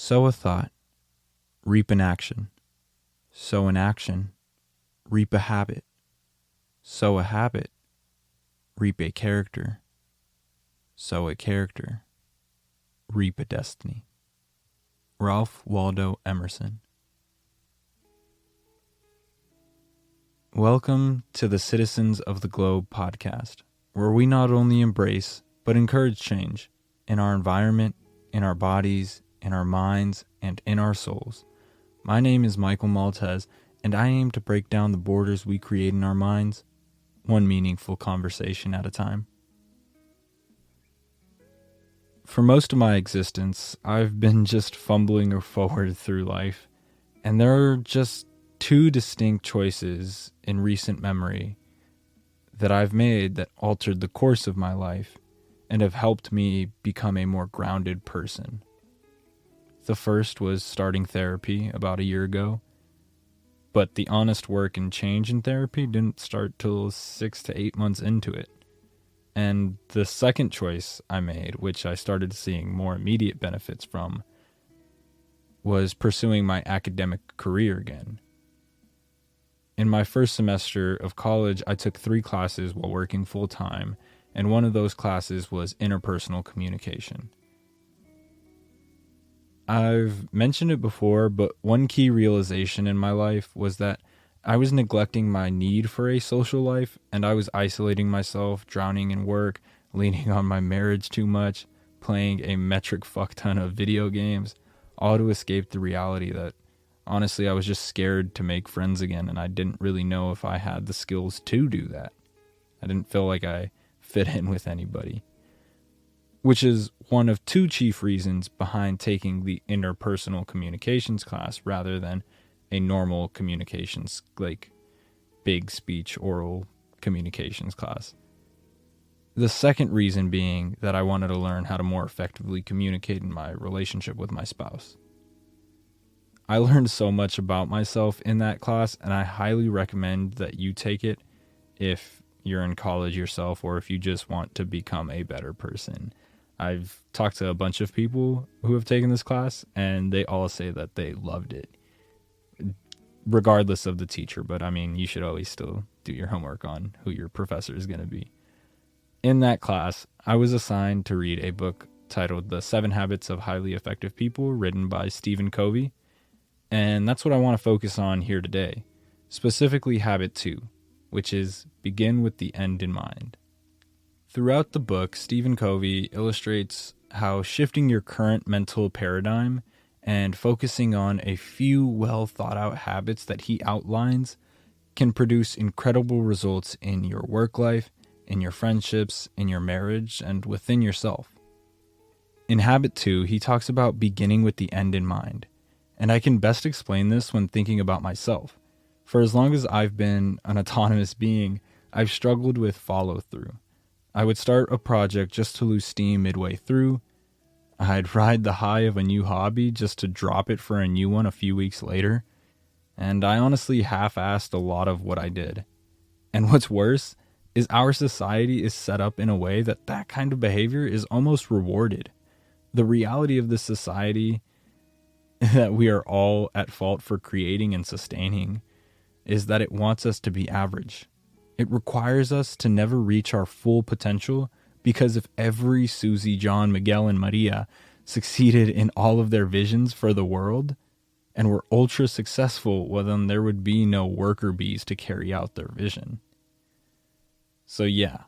Sow a thought, reap an action. Sow an action, reap a habit. Sow a habit, reap a character. Sow a character, reap a destiny. Ralph Waldo Emerson. Welcome to the Citizens of the Globe podcast, where we not only embrace but encourage change in our environment, in our bodies, in our minds, and in our souls. My name is Michael Maltez, and I aim to break down the borders we create in our minds, one meaningful conversation at a time. For most of my existence, I've been just fumbling forward through life, and there are just two distinct choices in recent memory that I've made that altered the course of my life and have helped me become a more grounded person. The first was starting therapy about a year ago, but the honest work and change in therapy didn't start till 6 to 8 months into it. And the second choice I made, which I started seeing more immediate benefits from, was pursuing my academic career again. In my first semester of college, I took 3 classes while working full-time, and one of those classes was interpersonal communication. I've mentioned it before, but one key realization in my life was that I was neglecting my need for a social life, and I was isolating myself, drowning in work, leaning on my marriage too much, playing a metric fuck ton of video games, all to escape the reality that, honestly, I was just scared to make friends again, and I didn't really know if I had the skills to do that. I didn't feel like I fit in with anybody. Which is one of 2 chief reasons behind taking the interpersonal communications class rather than a normal communications, like big speech, oral communications class. The second reason being that I wanted to learn how to more effectively communicate in my relationship with my spouse. I learned so much about myself in that class, and I highly recommend that you take it if you're in college yourself or if you just want to become a better person. I've talked to a bunch of people who have taken this class, and they all say that they loved it, regardless of the teacher. But I mean, you should always still do your homework on who your professor is going to be. In that class, I was assigned to read a book titled The 7 Habits of Highly Effective People, written by Covey. And that's what I want to focus on here today, specifically habit 2, which is begin with the end in mind. Throughout the book, Covey illustrates how shifting your current mental paradigm and focusing on a few well-thought-out habits that he outlines can produce incredible results in your work life, in your friendships, in your marriage, and within yourself. In habit 2, he talks about beginning with the end in mind. And I can best explain this when thinking about myself. For as long as I've been an autonomous being, I've struggled with follow-through. I would start a project just to lose steam midway through. I'd ride the high of a new hobby just to drop it for a new one a few weeks later. And I honestly half-assed a lot of what I did. And what's worse is our society is set up in a way that kind of behavior is almost rewarded. The reality of this society that we are all at fault for creating and sustaining is that it wants us to be average. It requires us to never reach our full potential, because if every Susie, John, Miguel, and Maria succeeded in all of their visions for the world and were ultra successful, well, then there would be no worker bees to carry out their vision. So yeah,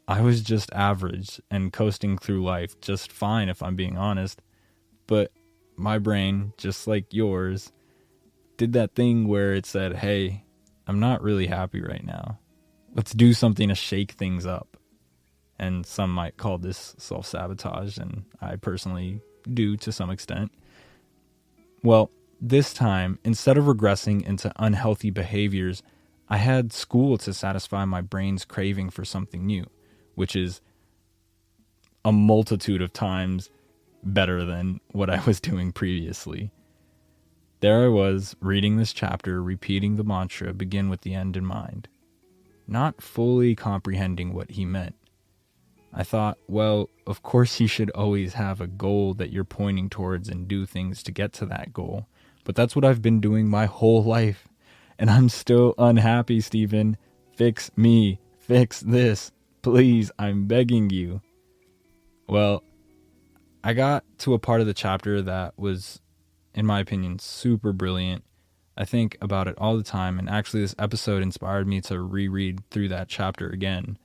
I was just average and coasting through life just fine, if I'm being honest, but my brain, just like yours, did that thing where it said, hey, I'm not really happy right now. Let's do something to shake things up. And some might call this self-sabotage, and I personally do to some extent. Well, this time, instead of regressing into unhealthy behaviors, I had school to satisfy my brain's craving for something new, which is a multitude of times better than what I was doing previously. There I was, reading this chapter, repeating the mantra, begin with the end in mind, not fully comprehending what he meant. I thought, well, of course you should always have a goal that you're pointing towards and do things to get to that goal. But that's what I've been doing my whole life. And I'm still unhappy, Stephen. Fix me. Fix this. Please, I'm begging you. Well, I got to a part of the chapter that was, in my opinion, super brilliant. I think about it all the time, and actually this episode inspired me to reread through that chapter again.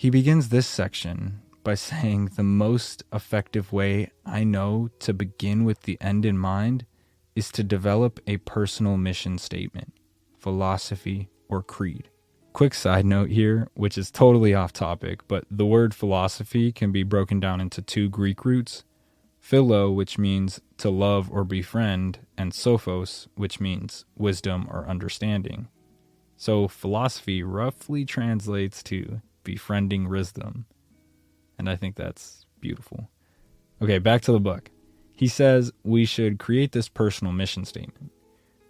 He begins this section by saying the most effective way I know to begin with the end in mind is to develop a personal mission statement, philosophy, or creed. Quick side note here, which is totally off topic, but the word philosophy can be broken down into two Greek roots, philo, which means to love or befriend, and sophos, which means wisdom or understanding. So philosophy roughly translates to befriending wisdom. And I think that's beautiful. Okay, back to the book. He says we should create this personal mission statement,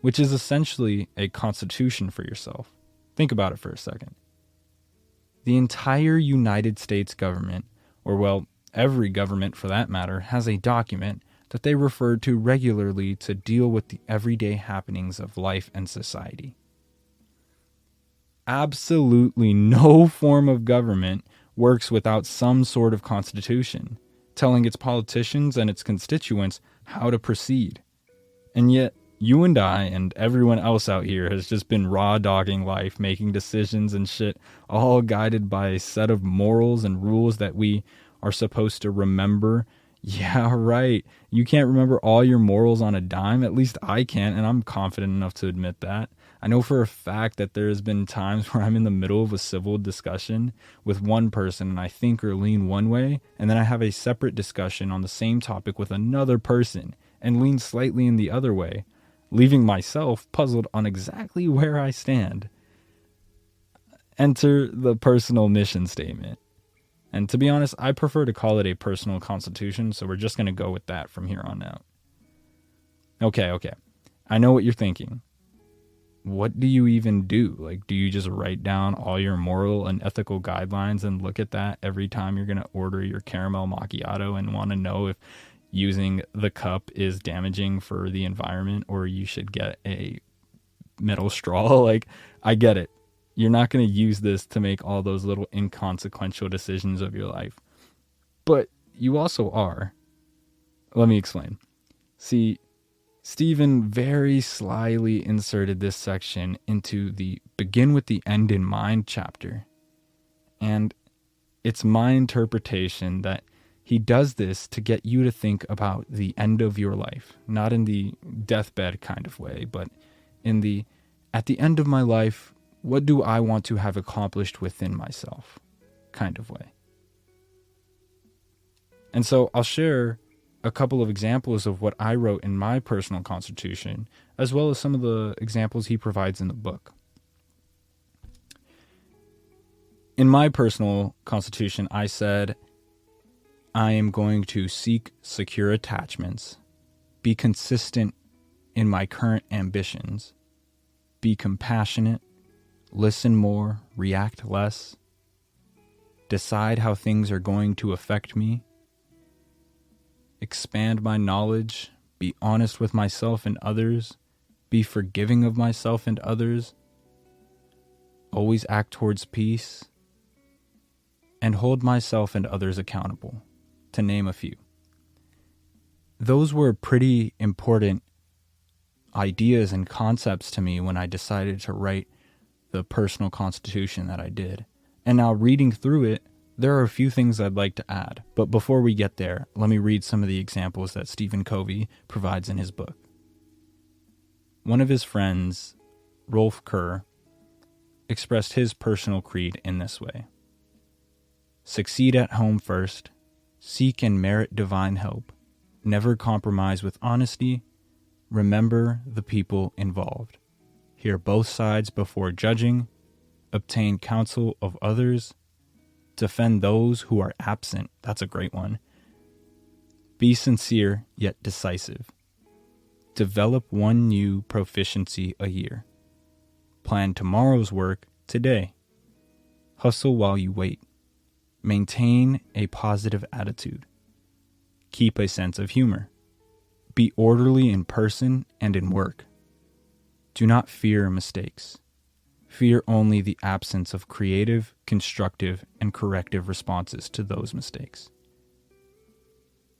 which is essentially a constitution for yourself. Think about it for a second. The entire United States government, or well, every government for that matter, has a document that they refer to regularly to deal with the everyday happenings of life and society. Absolutely no form of government works without some sort of constitution, telling its politicians and its constituents how to proceed. And yet, you and I and everyone else out here has just been raw dogging life, making decisions and shit, all guided by a set of morals and rules that we are supposed to remember. Yeah, right. You can't remember all your morals on a dime. At least I can't, and I'm confident enough to admit that. I know for a fact that there's been times where I'm in the middle of a civil discussion with one person and I think or lean one way, and then I have a separate discussion on the same topic with another person and lean slightly in the other way, leaving myself puzzled on exactly where I stand. Enter the personal mission statement. And to be honest, I prefer to call it a personal constitution, so we're just going to go with that from here on out. Okay. I know what you're thinking. What do you even do? Like, do you just write down all your moral and ethical guidelines and look at that every time you're going to order your caramel macchiato and want to know if using the cup is damaging for the environment or you should get a metal straw? Like, I get it. You're not going to use this to make all those little inconsequential decisions of your life. But you also are. Let me explain. See, Stephen very slyly inserted this section into the begin with the end in mind chapter. And it's my interpretation that he does this to get you to think about the end of your life, not in the deathbed kind of way, but in the, at the end of my life, what do I want to have accomplished within myself kind of way. And so I'll share a couple of examples of what I wrote in my personal constitution, as well as some of the examples he provides in the book. In my personal constitution, I said, I am going to seek secure attachments, be consistent in my current ambitions, be compassionate, listen more, react less, decide how things are going to affect me, expand my knowledge, be honest with myself and others, be forgiving of myself and others, always act towards peace, and hold myself and others accountable, to name a few. Those were pretty important ideas and concepts to me when I decided to write the personal constitution that I did. And now reading through it, there are a few things I'd like to add. But before we get there, let me read some of the examples that Stephen Covey provides in his book. One of his friends, Rolf Kerr, expressed his personal creed in this way. Succeed at home first, seek and merit divine help, never compromise with honesty, remember the people involved, hear both sides before judging, obtain counsel of others, defend those who are absent. That's a great one. Be sincere yet decisive. Develop one new proficiency a year. Plan tomorrow's work today. Hustle while you wait. Maintain a positive attitude. Keep a sense of humor. Be orderly in person and in work. Do not fear mistakes. Fear only the absence of creative, constructive, and corrective responses to those mistakes.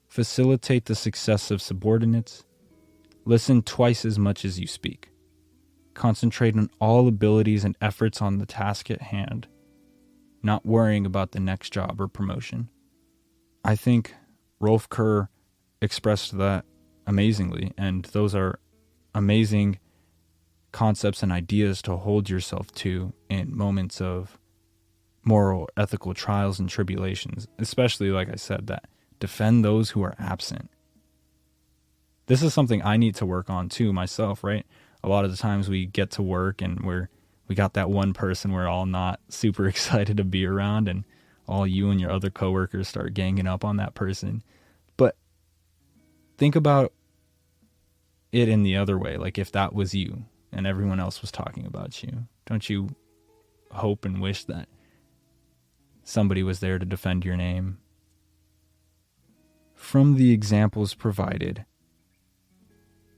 Facilitate the success of subordinates. Listen twice as much as you speak. Concentrate on all abilities and efforts on the task at hand, not worrying about the next job or promotion. I think Rolf Kerr expressed that amazingly, and those are amazing concepts and ideas to hold yourself to in moments of moral, ethical trials and tribulations, especially, like I said, that defend those who are absent. This is something I need to work on too myself, right? A lot of the times we get to work and we got that one person we're all not super excited to be around, and all you and your other coworkers start ganging up on that person. But think about it in the other way, like if that was you and everyone else was talking about you, don't you hope and wish that somebody was there to defend your name? From the examples provided,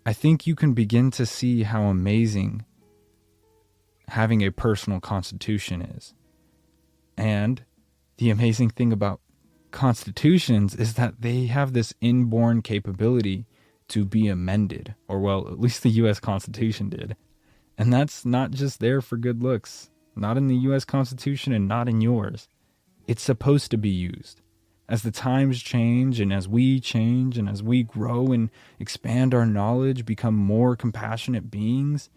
I think you can begin to see how amazing having a personal constitution is. And the amazing thing about constitutions is that they have this inborn capability to be amended, or well, at least the U.S. Constitution did. And that's not just there for good looks, not in the U.S. Constitution and not in yours. It's supposed to be used. As the times change and as we change and as we grow and expand our knowledge, become more compassionate beings,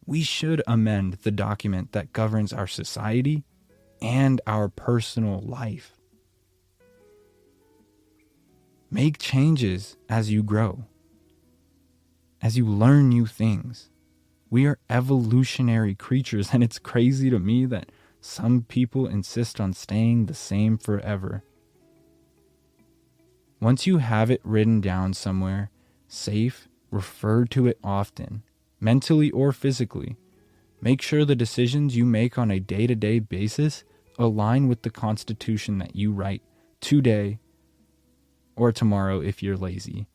we should amend the document that governs our society and our personal life. Make changes as you grow, as you learn new things. We are evolutionary creatures, and it's crazy to me that some people insist on staying the same forever. Once you have it written down somewhere, safe, refer to it often, mentally or physically. Make sure the decisions you make on a day-to-day basis align with the Constitution that you write today or tomorrow if you're lazy.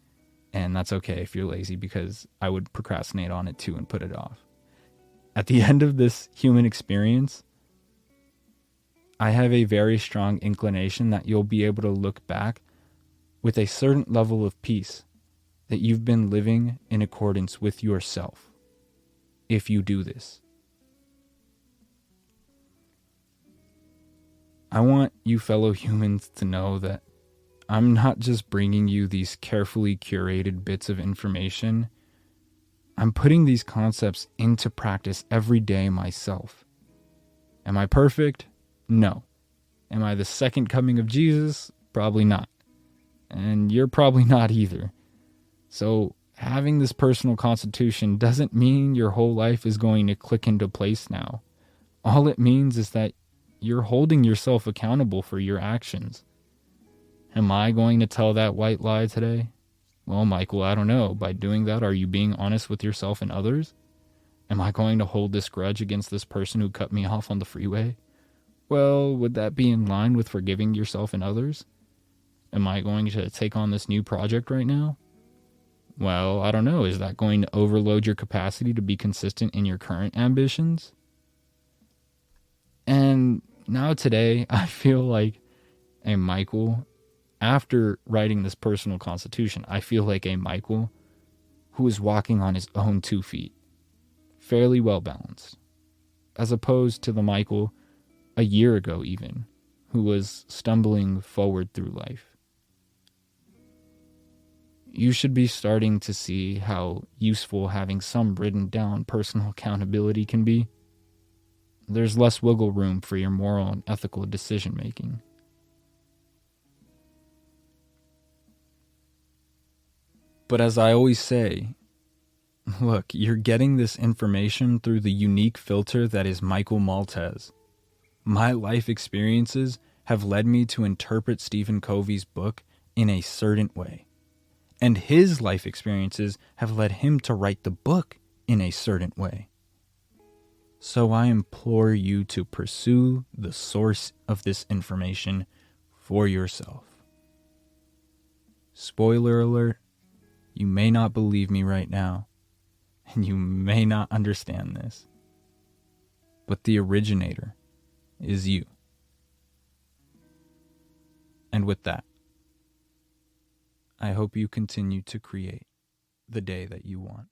And that's okay if you're lazy, because I would procrastinate on it too and put it off. At the end of this human experience, I have a very strong inclination that you'll be able to look back with a certain level of peace that you've been living in accordance with yourself if you do this. I want you fellow humans to know that I'm not just bringing you these carefully curated bits of information. I'm putting these concepts into practice every day myself. Am I perfect? No. Am I the second coming of Jesus? Probably not. And you're probably not either. So having this personal constitution doesn't mean your whole life is going to click into place now. All it means is that you're holding yourself accountable for your actions. Am I going to tell that white lie today? Well, Michael, I don't know. By doing that, are you being honest with yourself and others? Am I going to hold this grudge against this person who cut me off on the freeway? Well, would that be in line with forgiving yourself and others? Am I going to take on this new project right now? Well, I don't know. Is that going to overload your capacity to be consistent in your current ambitions? And now today, I feel like a Michael, after writing this personal constitution, I feel like a Michael who is walking on his own 2 feet, fairly well balanced, as opposed to the Michael a year ago even, who was stumbling forward through life. You should be starting to see how useful having some written down personal accountability can be. There's less wiggle room for your moral and ethical decision making. But as I always say, look, you're getting this information through the unique filter that is Michael Maltese. My life experiences have led me to interpret Stephen Covey's book in a certain way. And his life experiences have led him to write the book in a certain way. So I implore you to pursue the source of this information for yourself. Spoiler alert, you may not believe me right now, and you may not understand this, but the originator is you. And with that, I hope you continue to create the day that you want.